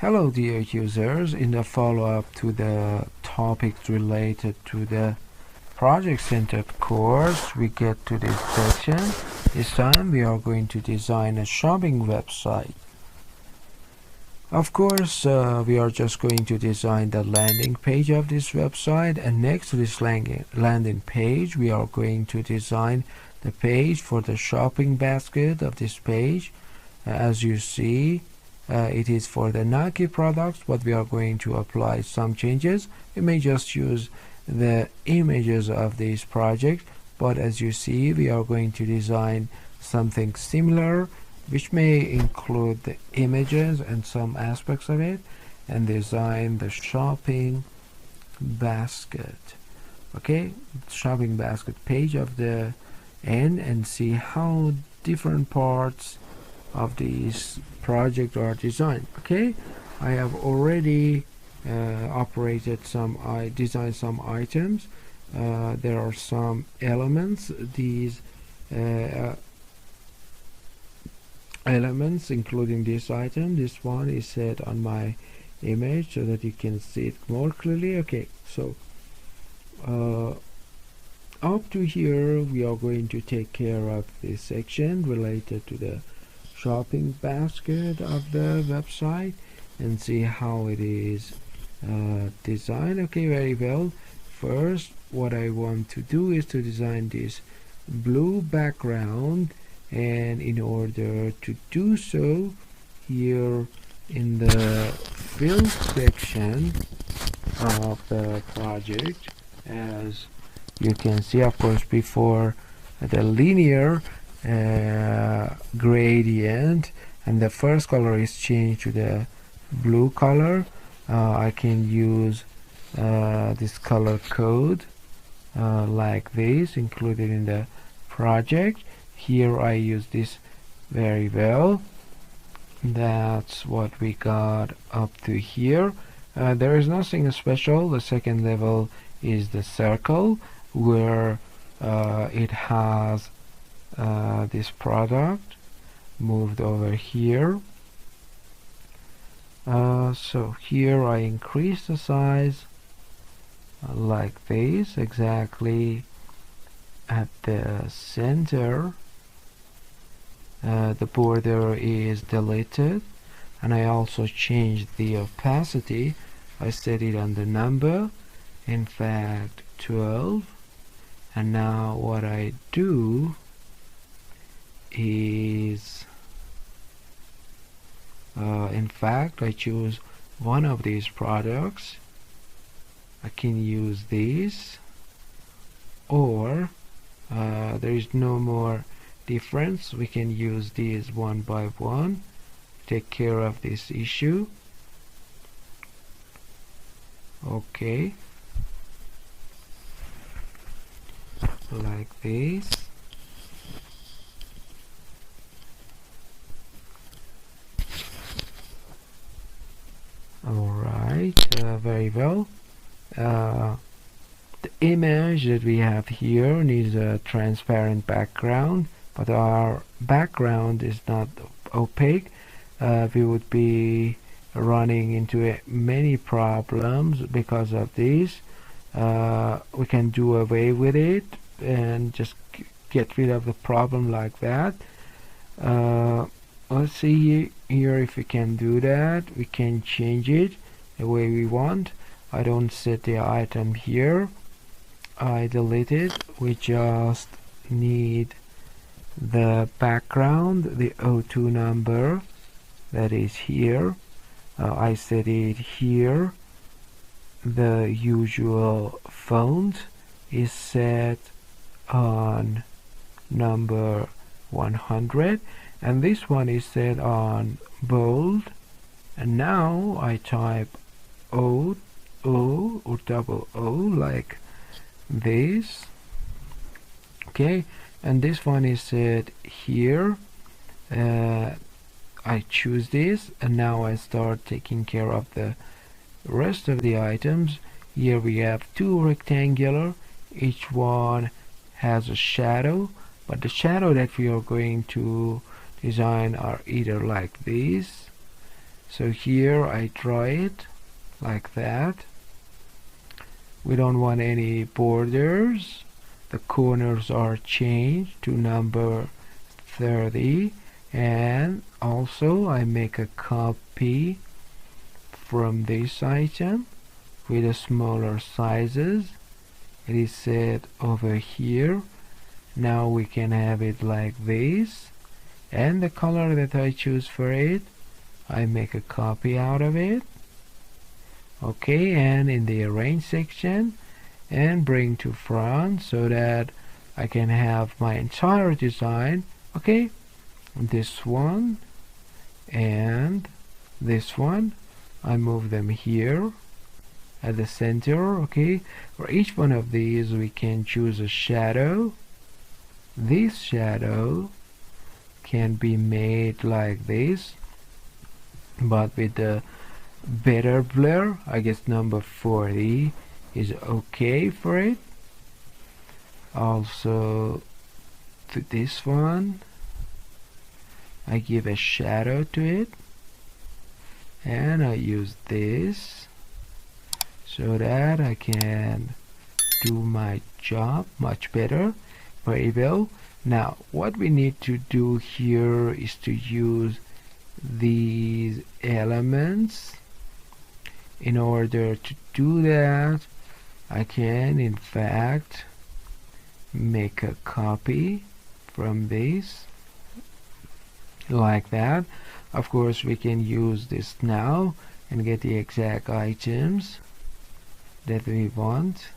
Hello dear users, in the follow-up to the topics related to the project-centered course, we get to this section. This time we are going to design a shopping website. Of course, we are just going to design the landing page of this website, and next to this landing page we are going to design the page for the shopping basket of this page. As you see, it is for the Nike products, but we are going to apply some changes. We may just use the images of this project, but as you see, we are going to design something similar, which may include the images and some aspects of it, and design the shopping basket. Okay, shopping basket page of the end, and see how different parts of this project are designed. Okay, I have already designed some items. There are some elements. These elements, including this item, this one is set on my image so that you can see it more clearly. Okay, so up to here we are going to take care of this section related to the shopping basket of the website and see how it is designed. Okay, very well. First, what I want to do is to design this blue background, and in order to do so, here in the fill section of the project, as you can see, of course, before the linear gradient and the first color is changed to the blue color, I can use this color code like this included in the project. Here I use this very well. That's what we got up to here. There is nothing special. The second level is the circle, where it has this product moved over here. So here I increase the size like this, exactly at the center. The border is deleted, and I also changed the opacity. I set it on the number, in fact 12. And now what I do is in fact I choose one of these products. I can use these, or there is no more difference. We can use these one by one, take care of this issue. Okay, like this. Alright, very well. The image that we have here needs a transparent background, but our background is not opaque. We would be running into many problems because of this. We can do away with it and just get rid of the problem like that. Let's see here if we can do that. We can change it the way we want. I don't set the item here. I delete it. We just need the background, the O2 number that is here. I set it here. The usual font is set on number 100, and this one is set on bold. And now I type O or double O like this. Okay, and this one is set here. I choose this, and now I start taking care of the rest of the items. Here we have two rectangular, each one has a shadow, but the shadow that we are going to design are either like these So here I draw it like that. We don't want any borders. The corners are changed to number 30, and also I make a copy from this item with the smaller sizes. It is set over here. Now we can have it like this, and the color that I choose for it, I make a copy out of it. Okay, and in the arrange section, and bring to front so that I can have my entire design. Okay, this one and this one, I move them here at the center. Okay, for each one of these we can choose a shadow. This shadow can be made like this, but with the better blur. I guess number 40 is okay for it. Also to this one I give a shadow to it, and I use this so that I can do my job much better. Very well. Now what we need to do here is to use these elements. In order to do that, I can in fact make a copy from this like that. Of course we can use this now and get the exact items that we want.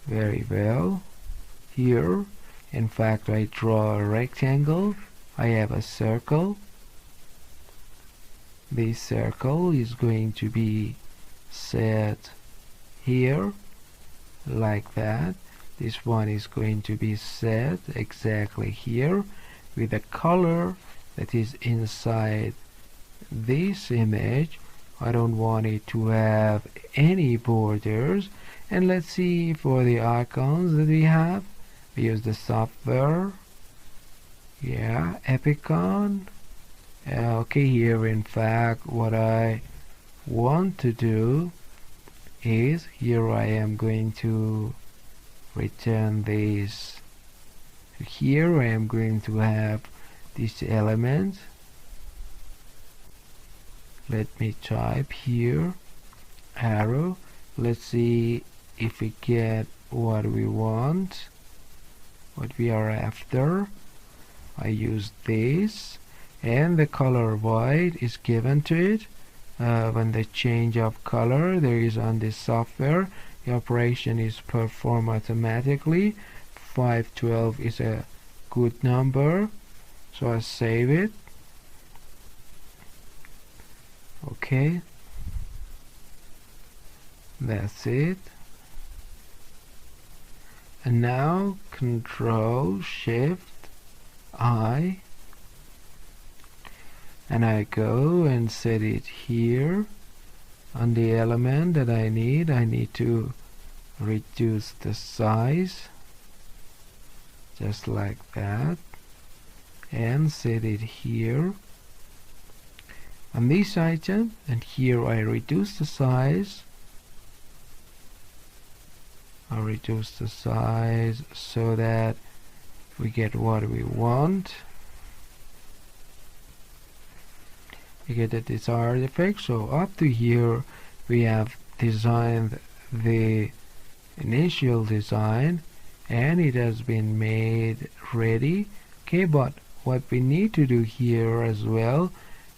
Very well. Here in fact I draw a rectangle. I have a circle. This circle is going to be set here like that. This one is going to be set exactly here with a color that is inside this image. I don't want it to have any borders. And let's see for the icons that we have. We use the software. Yeah, Epicon. Okay, here in fact what I want to do is, here I am going to return this. Here I am going to have this element. Let me type here arrow. Let's see if we get what we want, what we are after. I use this, and the color white is given to it. When the change of color there is on this software, the operation is performed automatically. 512 is a good number, so I save it. Okay, that's it. And now Control Shift I, and I go and set it here on the element that I need. I need to reduce the size just like that and set it here on this item, and here I reduce the size. I reduce the size so that we get what we want. You get the desired effect. So up to here we have designed the initial design and it has been made ready. Okay, but what we need to do here as well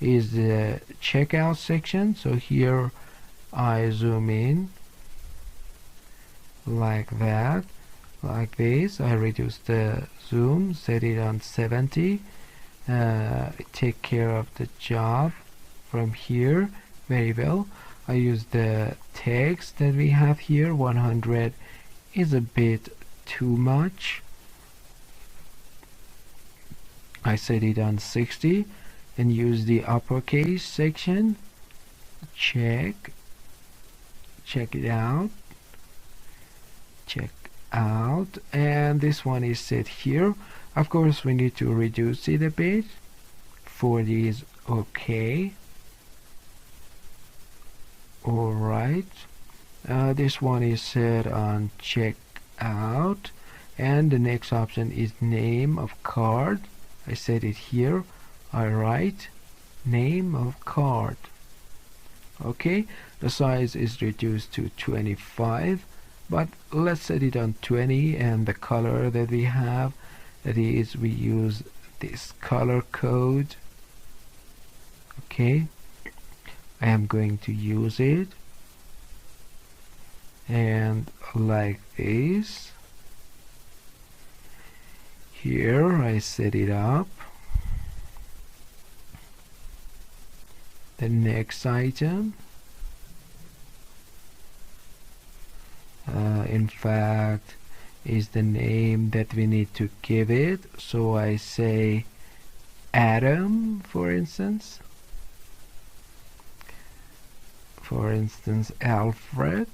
is the checkout section. So here I zoom in like that, like this. I reduce the zoom, set it on 70. Take care of the job from here. Very well. I use the text that we have here. 100 is a bit too much. I set it on 60 and use the uppercase section. Check it out, check out, and this one is set here. Of course we need to reduce it a bit. 40 is okay. Alright, this one is set on checkout, and the next option is name of card. I set it here. I write name of card. Okay, the size is reduced to 25, but let's set it on 20, and the color that we have, that is, we use this color code. Okay, I am going to use it, and like this. Here I set it up. The next item, in fact, is the name that we need to give it. So I say Adam, for instance. For instance, Alfred.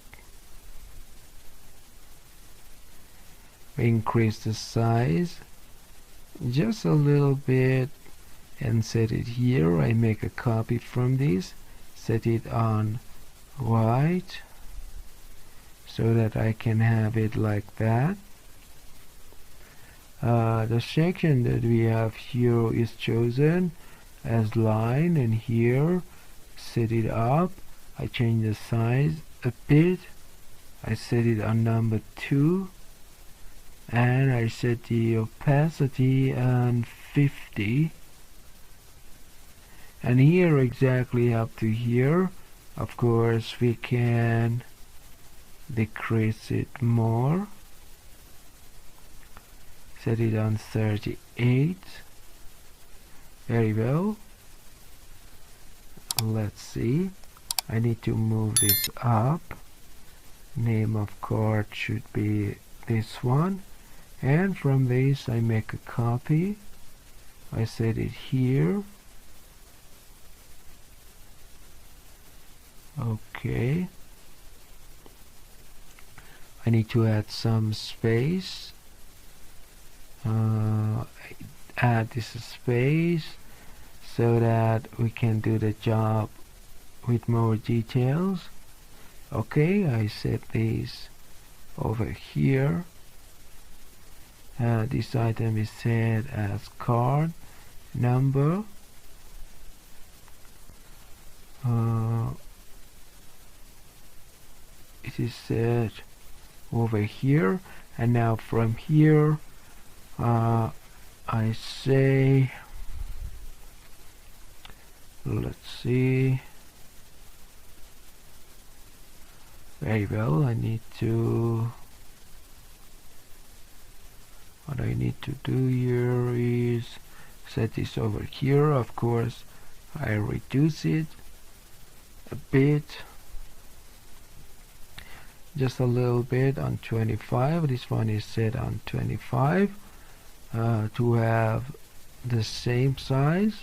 We increase the size just a little bit and set it here. I make a copy from this, set it on white so that I can have it like that. The section that we have here is chosen as line, and here set it up. I change the size a bit. I set it on number 2, and I set the opacity on 50, and here exactly up to here. Of course we can decrease it more. Set it on 38. Very well. Let's see, I need to move this up. Name of card should be this one, and from this I make a copy. I set it here. Okay, I need to add some space. Add this space so that we can do the job with more details. Okay, I set these over here. This item is set as card number. It is set over here, and now from here I say, let's see, very well, I need to, what I need to do here is set this over here. Of course I reduce it a bit, just a little bit, on 25. This one is set on 25 to have the same size.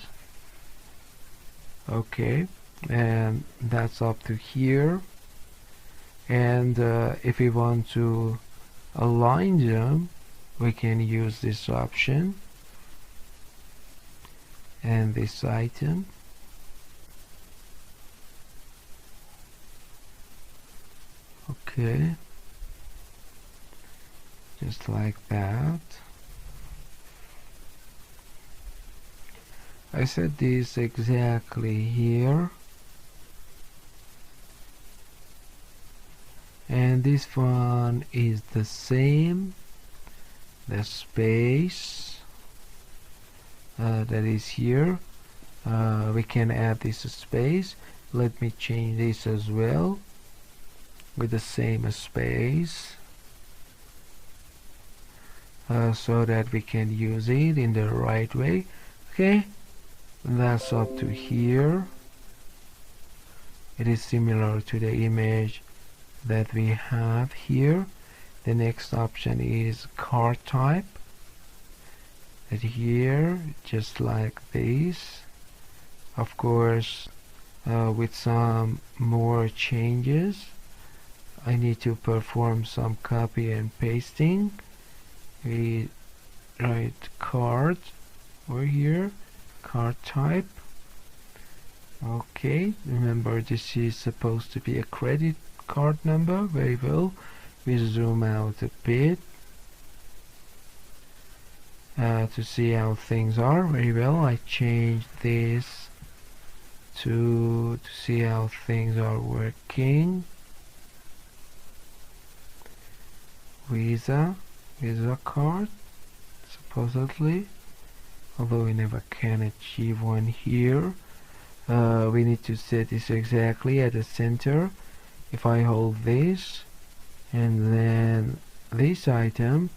Okay, and that's up to here. And if we want to align them, we can use this option and this item. Okay, just like that. I set this exactly here, and this one is the same. The space that is here, we can add this space. Let me change this as well with the same space, so that we can use it in the right way. Okay, that's up to here. It is similar to the image that we have here. The next option is card type. And here, just like this, of course, with some more changes. I need to perform some copy and pasting. We write card over here, card type. Okay, remember this is supposed to be a credit card number. Very well. We zoom out a bit to see how things are. Very well. I changed this to see how things are working. Visa card, supposedly, although we never can achieve one here. We need to set this exactly at the center. If I hold this and then this item,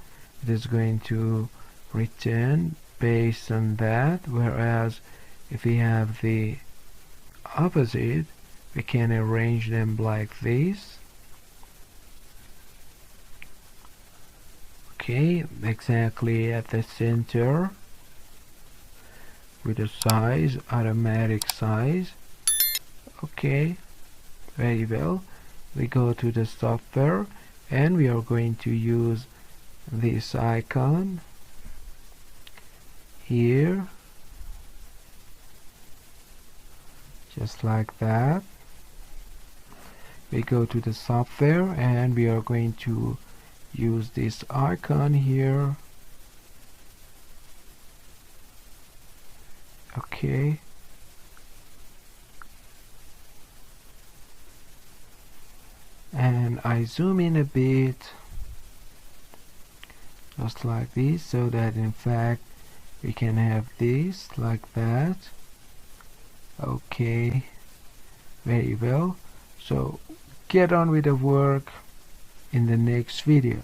it is going to return based on that, whereas if we have the opposite, we can arrange them like this. Okay, exactly at the center with the size, automatic size. Okay, very well. We go to the software and we are going to use this icon here, just like that. We go to the software and we are going to use this icon here. Okay, and I zoom in a bit, just like this, so that in fact we can have this like that. Okay, very well. So get on with the work in the next video.